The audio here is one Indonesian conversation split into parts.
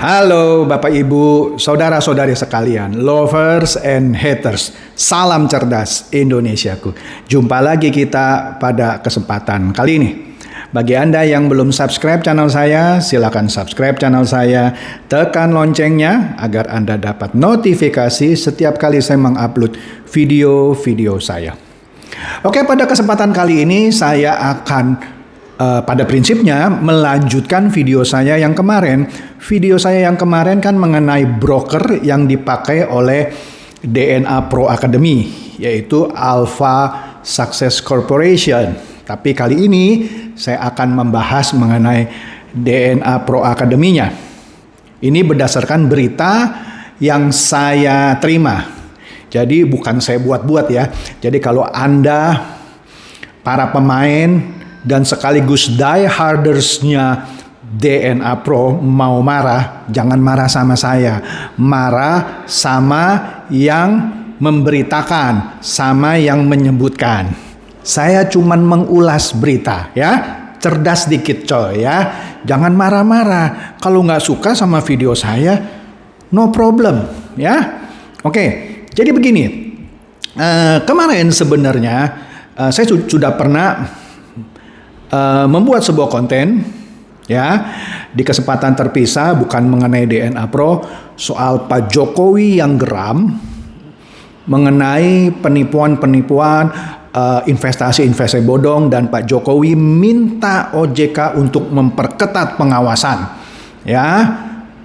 Halo Bapak Ibu, saudara-saudari sekalian, lovers and haters, salam cerdas Indonesiaku. Jumpa lagi kita pada kesempatan kali ini. Bagi Anda yang belum subscribe channel saya, silakan subscribe channel saya, tekan loncengnya agar Anda dapat notifikasi setiap kali saya mengupload video-video saya. Oke, pada kesempatan kali ini saya akan pada prinsipnya melanjutkan video saya yang kemarin. Video saya yang kemarin kan mengenai broker yang dipakai oleh DNA Pro Academy, yaitu Alpha Success Corporation. Tapi kali ini saya akan membahas mengenai DNA Pro Academy-nya. Ini berdasarkan berita yang saya terima. Jadi bukan saya buat-buat ya. Jadi kalau Anda para pemain dan sekaligus die-harders-nya DNA Pro mau marah, jangan marah sama saya. Marah sama yang memberitakan, sama yang menyebutkan. Saya cuman mengulas berita ya. Cerdas dikit coy ya. Jangan marah-marah. Kalau nggak suka sama video saya, no problem ya. Oke, jadi begini. Kemarin sebenarnya saya sudah pernah membuat sebuah konten ya di kesempatan terpisah, bukan mengenai DNA Pro, soal Pak Jokowi yang geram mengenai penipuan-penipuan, investasi bodong, dan Pak Jokowi minta OJK untuk memperketat pengawasan ya.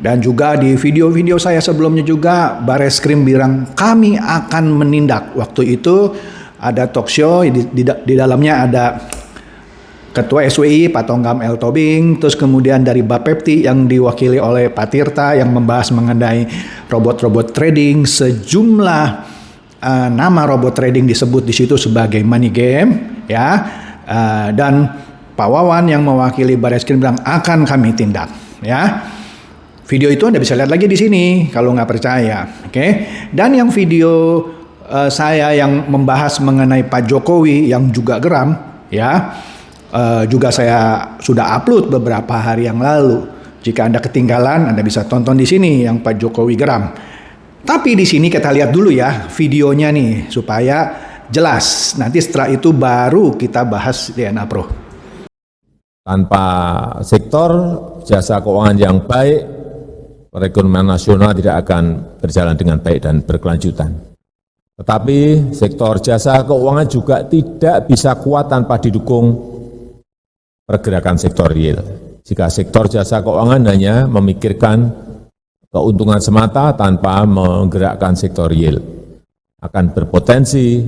Dan juga di video-video saya sebelumnya juga Bareskrim bilang kami akan menindak. Waktu itu ada talk show di dalamnya ada Ketua SWI Pak Tonggam L. Tobing, terus kemudian dari Bapepti yang diwakili oleh Pak Tirta yang membahas mengenai robot-robot trading. Sejumlah nama robot trading disebut di situ sebagai money game ya. Dan Pak Wawan yang mewakili Bareskrim bilang akan kami tindak ya. Video itu Anda bisa lihat lagi di sini kalau nggak percaya. Oke. Dan yang video saya yang membahas mengenai Pak Jokowi yang juga geram ya. Juga saya sudah upload beberapa hari yang lalu. Jika Anda ketinggalan, Anda bisa tonton di sini yang Pak Jokowi geram. Tapi di sini kita lihat dulu ya videonya nih supaya jelas. Nanti setelah itu baru kita bahas DNA Pro. Tanpa sektor jasa keuangan yang baik, perekonomian nasional tidak akan berjalan dengan baik dan berkelanjutan. Tetapi sektor jasa keuangan juga tidak bisa kuat tanpa didukung pergerakan sektor real. Jika sektor jasa keuangan hanya memikirkan keuntungan semata tanpa menggerakkan sektor real, akan berpotensi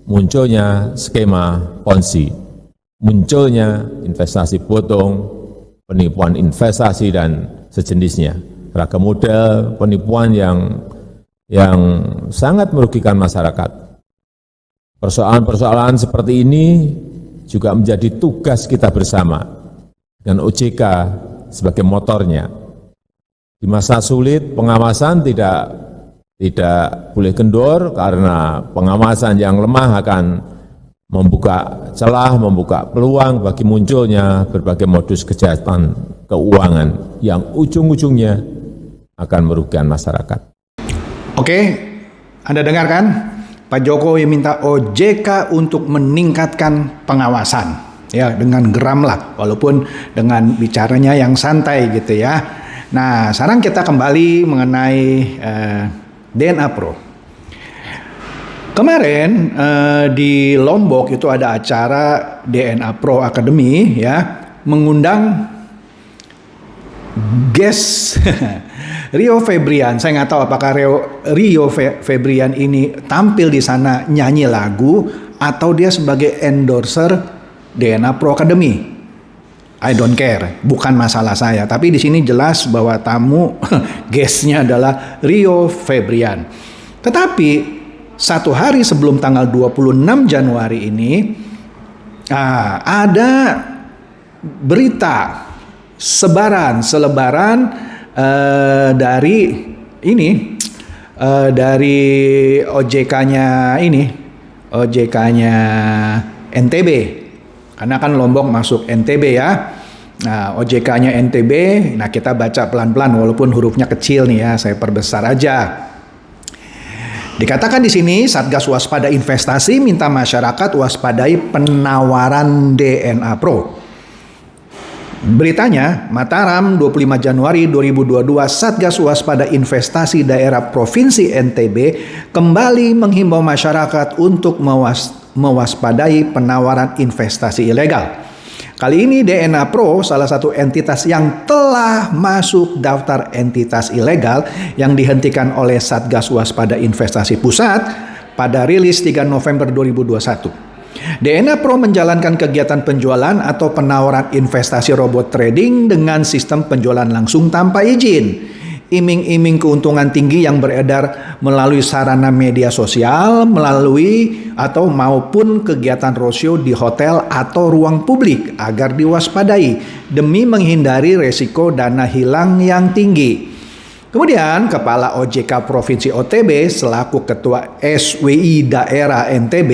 munculnya skema ponzi, munculnya investasi bodong, penipuan investasi dan sejenisnya. Ragam model penipuan yang sangat merugikan masyarakat. Persoalan-persoalan seperti ini juga menjadi tugas kita bersama dengan OJK sebagai motornya. Di masa sulit pengawasan tidak boleh kendor karena pengawasan yang lemah akan membuka celah, membuka peluang bagi munculnya berbagai modus kejahatan keuangan yang ujung-ujungnya akan merugikan masyarakat. Oke, Anda dengarkan? Pak Jokowi minta OJK untuk meningkatkan pengawasan ya, dengan geram lah, walaupun dengan bicaranya yang santai gitu ya. Nah, sekarang kita kembali mengenai DNA Pro. Kemarin di Lombok itu ada acara DNA Pro Academy ya, mengundang guest Rio Febrian. Saya nggak tahu apakah Rio Febrian ini tampil di sana nyanyi lagu atau dia sebagai endorser DNA Pro Academy. I don't care, bukan masalah saya. Tapi di sini jelas bahwa tamu guestnya adalah Rio Febrian. Tetapi satu hari sebelum tanggal 26 Januari ini ada berita selebaran dari ini dari OJK-nya OJK-nya NTB, karena kan Lombok masuk NTB ya. Nah, OJK-nya NTB, nah kita baca pelan-pelan walaupun hurufnya kecil nih ya, saya perbesar aja. Dikatakan di sini, Satgas Waspada Investasi minta masyarakat waspadai penawaran DNA Pro. Beritanya, Mataram 25 Januari 2022, Satgas Waspada Investasi Daerah Provinsi NTB kembali menghimbau masyarakat untuk mewaspadai penawaran investasi ilegal. Kali ini DNA Pro, salah satu entitas yang telah masuk daftar entitas ilegal yang dihentikan oleh Satgas Waspada Investasi Pusat pada rilis 3 November 2021. DNA Pro menjalankan kegiatan penjualan atau penawaran investasi robot trading dengan sistem penjualan langsung tanpa izin. Iming-iming keuntungan tinggi yang beredar melalui sarana media sosial, maupun kegiatan roadshow di hotel atau ruang publik agar diwaspadai demi menghindari resiko dana hilang yang tinggi. Kemudian Kepala OJK Provinsi OTB selaku Ketua SWI Daerah NTB,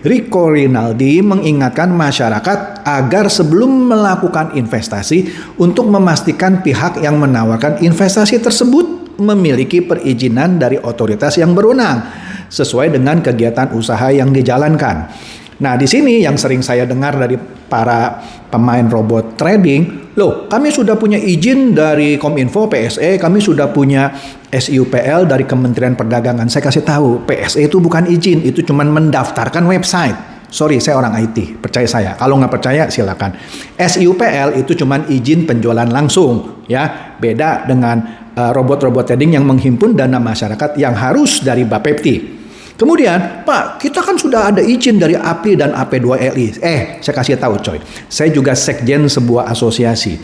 Riko Rinaldi, mengingatkan masyarakat agar sebelum melakukan investasi untuk memastikan pihak yang menawarkan investasi tersebut memiliki perizinan dari otoritas yang berwenang sesuai dengan kegiatan usaha yang dijalankan. Nah, di sini yang sering saya dengar dari para pemain robot trading, loh, kami sudah punya izin dari Kominfo, PSE, kami sudah punya SIUPL dari Kementerian Perdagangan. Saya kasih tahu, PSE itu bukan izin, itu cuma mendaftarkan website. Sorry, saya orang IT, percaya saya. Kalau nggak percaya, silakan. SIUPL itu cuma izin penjualan langsung, ya. Beda dengan robot-robot trading yang menghimpun dana masyarakat yang harus dari Bapepti. Kemudian, Pak, kita kan sudah ada izin dari APLI dan AP2LI. Saya kasih tahu coy, saya juga sekjen sebuah asosiasi.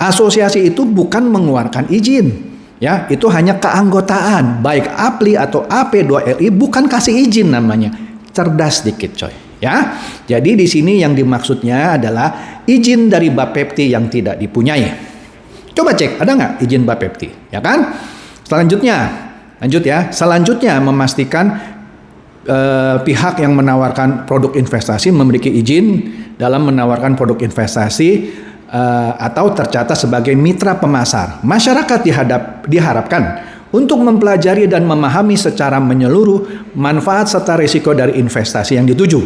Asosiasi itu bukan mengeluarkan izin, ya, itu hanya keanggotaan. Baik APLI atau AP2LI bukan kasih izin namanya. Cerdas dikit coy, ya. Jadi di sini yang dimaksudnya adalah izin dari Bapepti yang tidak dipunyai. Coba cek, ada nggak izin Bapepti, ya kan? Selanjutnya memastikan pihak yang menawarkan produk investasi memiliki izin dalam menawarkan produk investasi atau tercatat sebagai mitra pemasar. Masyarakat diharapkan untuk mempelajari dan memahami secara menyeluruh manfaat serta risiko dari investasi yang dituju.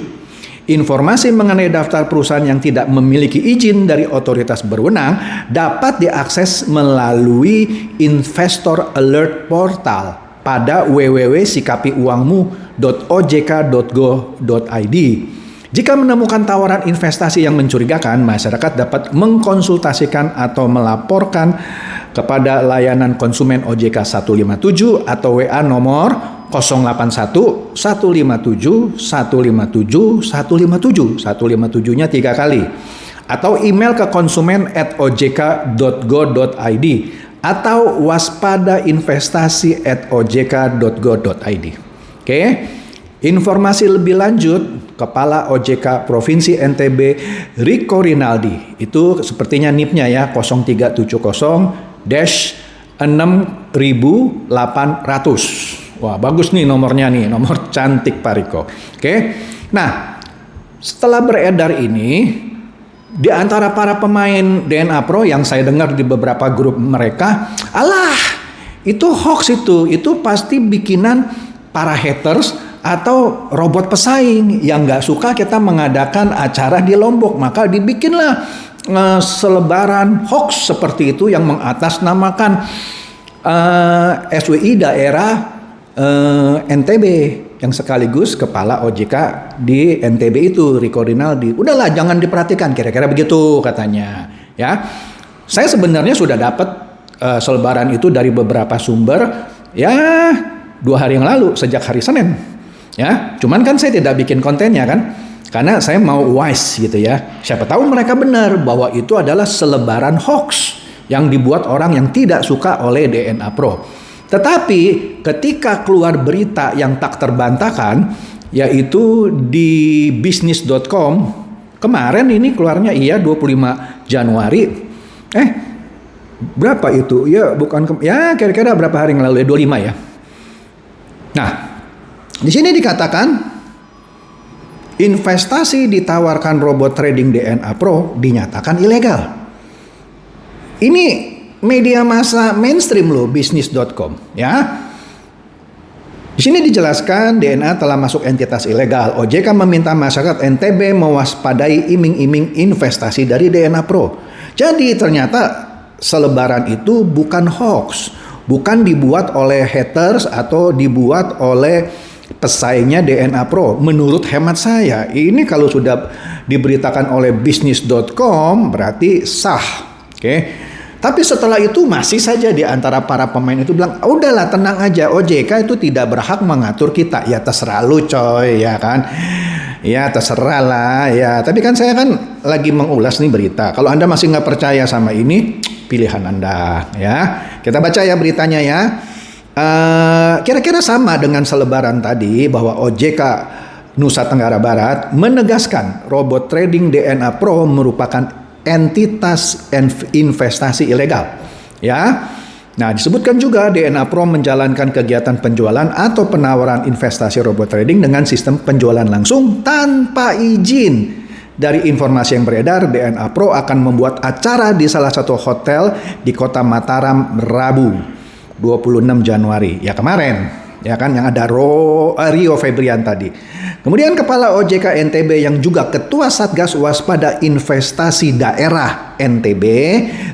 Informasi mengenai daftar perusahaan yang tidak memiliki izin dari otoritas berwenang dapat diakses melalui Investor Alert Portal pada www.sikapiuangmu.ojk.go.id. Jika menemukan tawaran investasi yang mencurigakan, masyarakat dapat mengkonsultasikan atau melaporkan kepada layanan konsumen OJK 157 atau WA nomor 081 157 157 157. 157-nya 3 kali. Atau email ke konsumen@ojk.go.id atau waspadainvestasi@ojk.go.id. Oke. Informasi lebih lanjut, Kepala OJK Provinsi NTB Riko Rinaldi, itu sepertinya NIP-nya ya 0370-6800. Wah, bagus nih nomornya nih, nomor cantik Pak Riko. Oke. Nah, setelah beredar ini, di antara para pemain DNA Pro yang saya dengar di beberapa grup mereka, alah, itu hoax itu pasti bikinan para haters atau robot pesaing yang nggak suka kita mengadakan acara di Lombok, maka dibikinlah selebaran hoax seperti itu yang mengatasnamakan SWI daerah NTB yang sekaligus kepala OJK di NTB itu, Riko Rinaldi. Udahlah, jangan diperhatikan, kira-kira begitu katanya. Ya, saya sebenarnya sudah dapat selebaran itu dari beberapa sumber, ya 2 hari yang lalu sejak hari Senin. Ya, cuman kan saya tidak bikin kontennya kan, karena saya mau wise gitu ya. Siapa tahu mereka benar bahwa itu adalah selebaran hoax yang dibuat orang yang tidak suka oleh DNA Pro. Tetapi ketika keluar berita yang tak terbantahkan, yaitu di bisnis.com, kemarin ini keluarnya 25 Januari. Berapa itu? Ya kira-kira berapa hari yang lalu ya, 25 ya. Nah, di sini dikatakan investasi ditawarkan robot trading DNA Pro dinyatakan ilegal. Ini media massa mainstream loh, bisnis.com ya. Di sini dijelaskan DNA telah masuk entitas ilegal. OJK meminta masyarakat NTB mewaspadai iming-iming investasi dari DNA Pro. Jadi ternyata selebaran itu bukan hoax, bukan dibuat oleh haters atau dibuat oleh pesaingnya DNA Pro. Menurut hemat saya, ini kalau sudah diberitakan oleh bisnis.com berarti sah. Oke. Tapi setelah itu masih saja di antara para pemain itu bilang, udahlah tenang aja, OJK itu tidak berhak mengatur kita. Ya terserah lu coy, ya kan. Ya terserah lah ya. Tapi kan saya kan lagi mengulas nih berita. Kalau Anda masih nggak percaya sama ini, pilihan Anda ya. Kita baca ya beritanya ya. Kira-kira sama dengan selebaran tadi bahwa OJK Nusa Tenggara Barat menegaskan robot trading DNA Pro merupakan entitas investasi ilegal ya. Nah, disebutkan juga DNA Pro menjalankan kegiatan penjualan atau penawaran investasi robot trading dengan sistem penjualan langsung tanpa izin. Dari informasi yang beredar, DNA Pro akan membuat acara di salah satu hotel di Kota Mataram Rabu 26 Januari ya kemarin. Ya kan, yang ada Rio Febrian tadi. Kemudian Kepala OJK NTB yang juga Ketua Satgas Waspada Investasi Daerah NTB,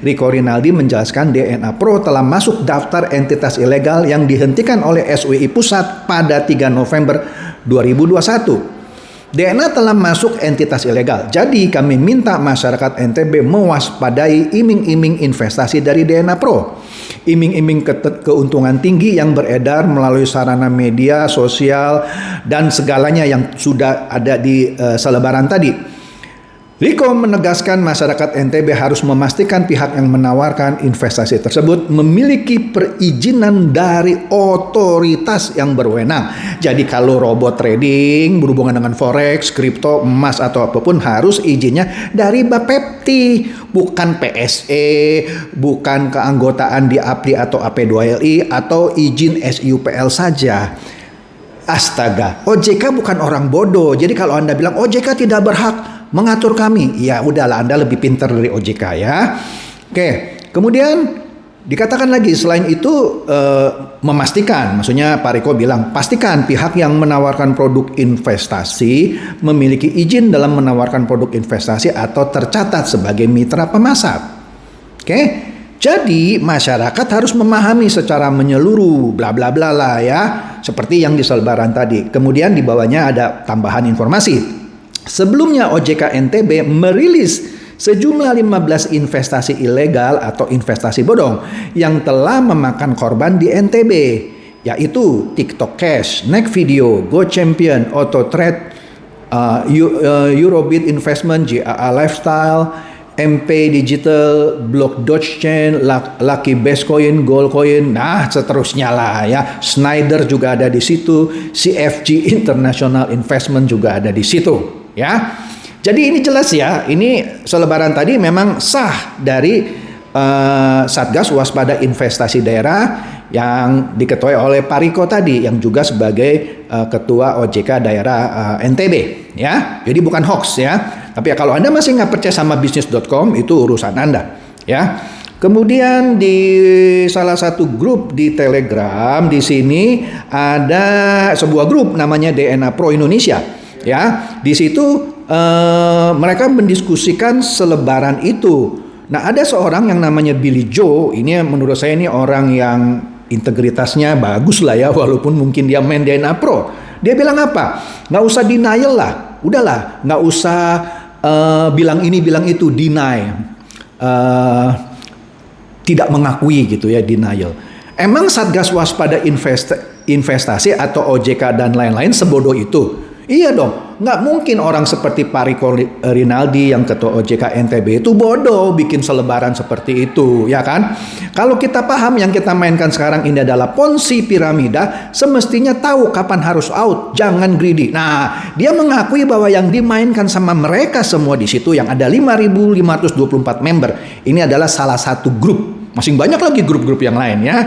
Riko Rinaldi menjelaskan DNA Pro telah masuk daftar entitas ilegal yang dihentikan oleh SWI Pusat pada 3 November 2021. DNA telah masuk entitas ilegal. Jadi kami minta masyarakat NTB mewaspadai iming-iming investasi dari DNA Pro. Iming-iming keuntungan tinggi yang beredar melalui sarana media sosial dan segalanya yang sudah ada di selebaran tadi. Riko menegaskan masyarakat NTB harus memastikan pihak yang menawarkan investasi tersebut memiliki perizinan dari otoritas yang berwenang. Jadi kalau robot trading berhubungan dengan forex, kripto, emas atau apapun harus izinnya dari Bapepti, bukan PSE, bukan keanggotaan di APRI atau AP2LI atau izin SIUPL saja. Astaga, OJK bukan orang bodoh. Jadi kalau Anda bilang OJK tidak berhak mengatur kami, ya udahlah Anda lebih pintar dari OJK ya. Oke, kemudian dikatakan lagi selain itu memastikan, maksudnya Pak Riko bilang pastikan pihak yang menawarkan produk investasi memiliki izin dalam menawarkan produk investasi atau tercatat sebagai mitra pemasar. Oke, jadi masyarakat harus memahami secara menyeluruh bla bla bla lah ya, seperti yang di selebaran tadi. Kemudian di bawahnya ada tambahan informasi. Sebelumnya OJK NTB merilis sejumlah 15 investasi ilegal atau investasi bodong yang telah memakan korban di NTB, yaitu TikTok Cash, Next Video, Go Champion, Auto Trade, Eurobit Investment, JAA Lifestyle, MP Digital, Block Doge Chain, Lucky Best Coin, Gold Coin, nah seterusnya lah ya. Schneider juga ada di situ, CFG International Investment juga ada di situ. Ya, jadi ini jelas ya, ini selebaran tadi memang sah dari Satgas Waspada Investasi Daerah yang diketuai oleh Pak Riko tadi, yang juga sebagai Ketua OJK Daerah NTB. Ya, jadi bukan hoax ya. Tapi ya, kalau Anda masih nggak percaya sama bisnis.com itu urusan Anda. Ya. Kemudian di salah satu grup di Telegram di sini ada sebuah grup namanya DNA Pro Indonesia. Ya, di situ mereka mendiskusikan selebaran itu. Nah, ada seorang yang namanya Billy Joe. Ini menurut saya ini orang yang integritasnya bagus lah ya, walaupun mungkin dia main DNA Pro. Dia bilang apa? Nggak usah denial lah, udahlah, nggak usah bilang ini bilang itu, deny, tidak mengakui gitu ya, denial. Emang Satgas Waspada Investasi atau OJK dan lain-lain sebodoh itu? Iya dong, nggak mungkin orang seperti Pak Riko Rinaldi yang Ketua OJK NTB itu bodoh bikin selebaran seperti itu, ya kan? Kalau kita paham yang kita mainkan sekarang ini adalah ponzi piramida, semestinya tahu kapan harus out, jangan greedy. Nah, dia mengakui bahwa yang dimainkan sama mereka semua di situ yang ada 5.524 member, ini adalah salah satu grup. Masih banyak lagi grup-grup yang lain ya.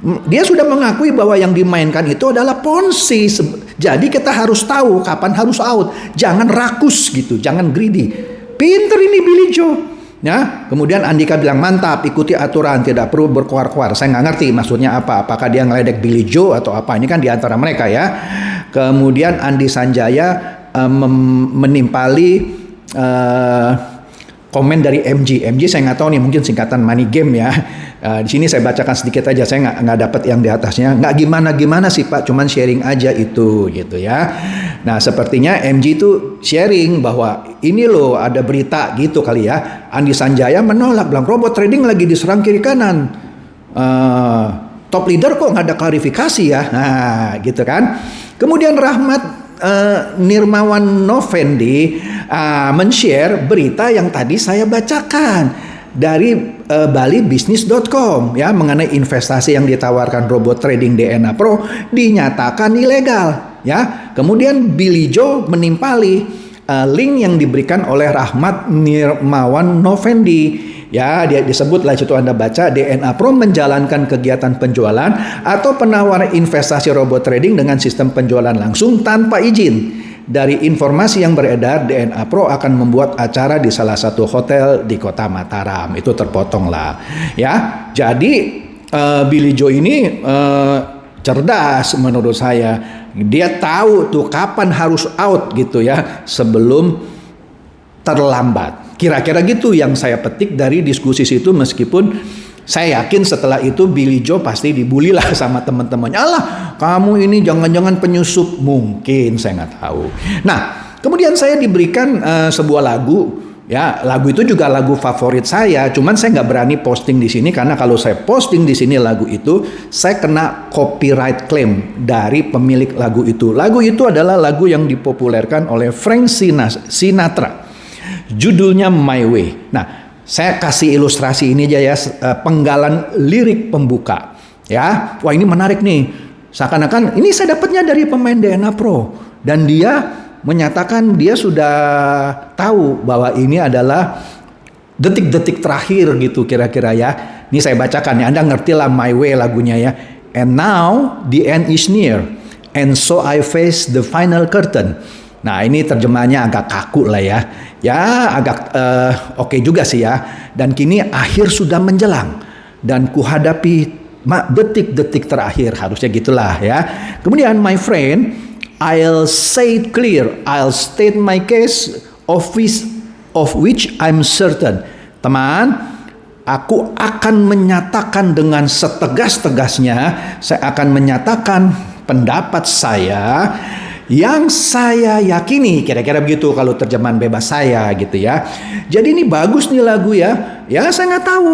Dia sudah mengakui bahwa yang dimainkan itu adalah ponzi. Jadi kita harus tahu kapan harus out. Jangan rakus gitu, jangan greedy. Pinter ini Billy Joe. Ya, kemudian Andika bilang mantap, ikuti aturan, tidak perlu berkoar-koar. Saya nggak ngerti maksudnya apa. Apakah dia ngeledek Billy Joe atau apa? Ini kan diantara mereka ya. Kemudian Andi Sanjaya menimpali komen dari MG. MG saya nggak tahu nih, mungkin singkatan money game ya. Di sini saya bacakan sedikit aja, saya nggak dapat yang di atasnya. Nggak gimana sih Pak, cuman sharing aja itu gitu ya. Nah sepertinya MG itu sharing bahwa ini loh ada berita gitu kali ya. Andi Sanjaya menolak, bilang robot trading lagi diserang kiri kanan. Top leader kok nggak ada klarifikasi ya. Nah gitu kan. Kemudian Rahmat Nirmawan Novendi men-share berita yang tadi saya bacakan dari balibisnis.com ya, mengenai investasi yang ditawarkan robot trading DNA Pro dinyatakan ilegal ya. Kemudian Billy Joe menimpali link yang diberikan oleh Rahmat Nirmawan Novendi. Ya, dia disebutlah situ Anda baca, DNA Pro menjalankan kegiatan penjualan atau penawaran investasi robot trading dengan sistem penjualan langsung tanpa izin. Dari informasi yang beredar, DNA Pro akan membuat acara di salah satu hotel di Kota Mataram. Itu terpotong lah. Ya, jadi Billy Joe ini cerdas menurut saya. Dia tahu tuh kapan harus out gitu ya, sebelum terlambat. Kira-kira gitu yang saya petik dari diskusi situ, meskipun saya yakin setelah itu Billy Joe pasti dibully lah sama teman-temannya. Alah, kamu ini jangan-jangan penyusup. Mungkin, saya nggak tahu. Nah, kemudian saya diberikan sebuah lagu. Ya, lagu itu juga lagu favorit saya. Cuman saya nggak berani posting di sini karena kalau saya posting di sini lagu itu, saya kena copyright claim dari pemilik lagu itu. Lagu itu adalah lagu yang dipopulerkan oleh Frank Sinatra. Judulnya My Way. Nah, saya kasih ilustrasi ini aja ya, penggalan lirik pembuka. Ya, wah ini menarik nih. Seakan-akan ini saya dapatnya dari pemain DNA Pro. Dan dia menyatakan dia sudah tahu bahwa ini adalah detik-detik terakhir gitu kira-kira ya. Ini saya bacakan ya, Anda ngerti lah My Way lagunya ya. And now the end is near. And so I face the final curtain. Nah ini terjemahannya agak kaku lah ya. Ya agak oke juga sih ya. Dan kini akhir sudah menjelang. Dan kuhadapi detik-detik terakhir. Harusnya gitulah ya. Kemudian my friend, I'll say it clear. I'll state my case of which I'm certain. Teman, aku akan menyatakan dengan setegas-tegasnya. Saya akan menyatakan pendapat saya yang saya yakini, kira-kira begitu kalau terjemahan bebas saya gitu ya. Jadi ini bagus nih lagu ya. Ya saya nggak tahu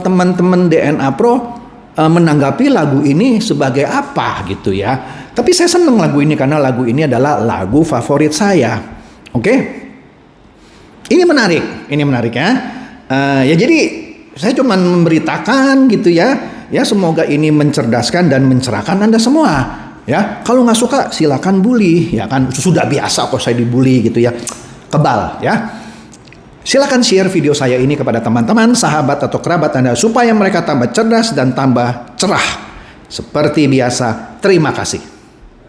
teman-teman DNA Pro menanggapi lagu ini sebagai apa gitu ya. Tapi saya seneng lagu ini karena lagu ini adalah lagu favorit saya. Oke? Ini menarik ya. Ya jadi saya cuma memberitakan gitu ya. Ya semoga ini mencerdaskan dan mencerahkan Anda semua. Ya, kalau nggak suka silakan bully, ya kan sudah biasa kok saya dibully gitu ya, kebal ya. Silakan share video saya ini kepada teman-teman, sahabat atau kerabat Anda supaya mereka tambah cerdas dan tambah cerah. Seperti biasa, terima kasih.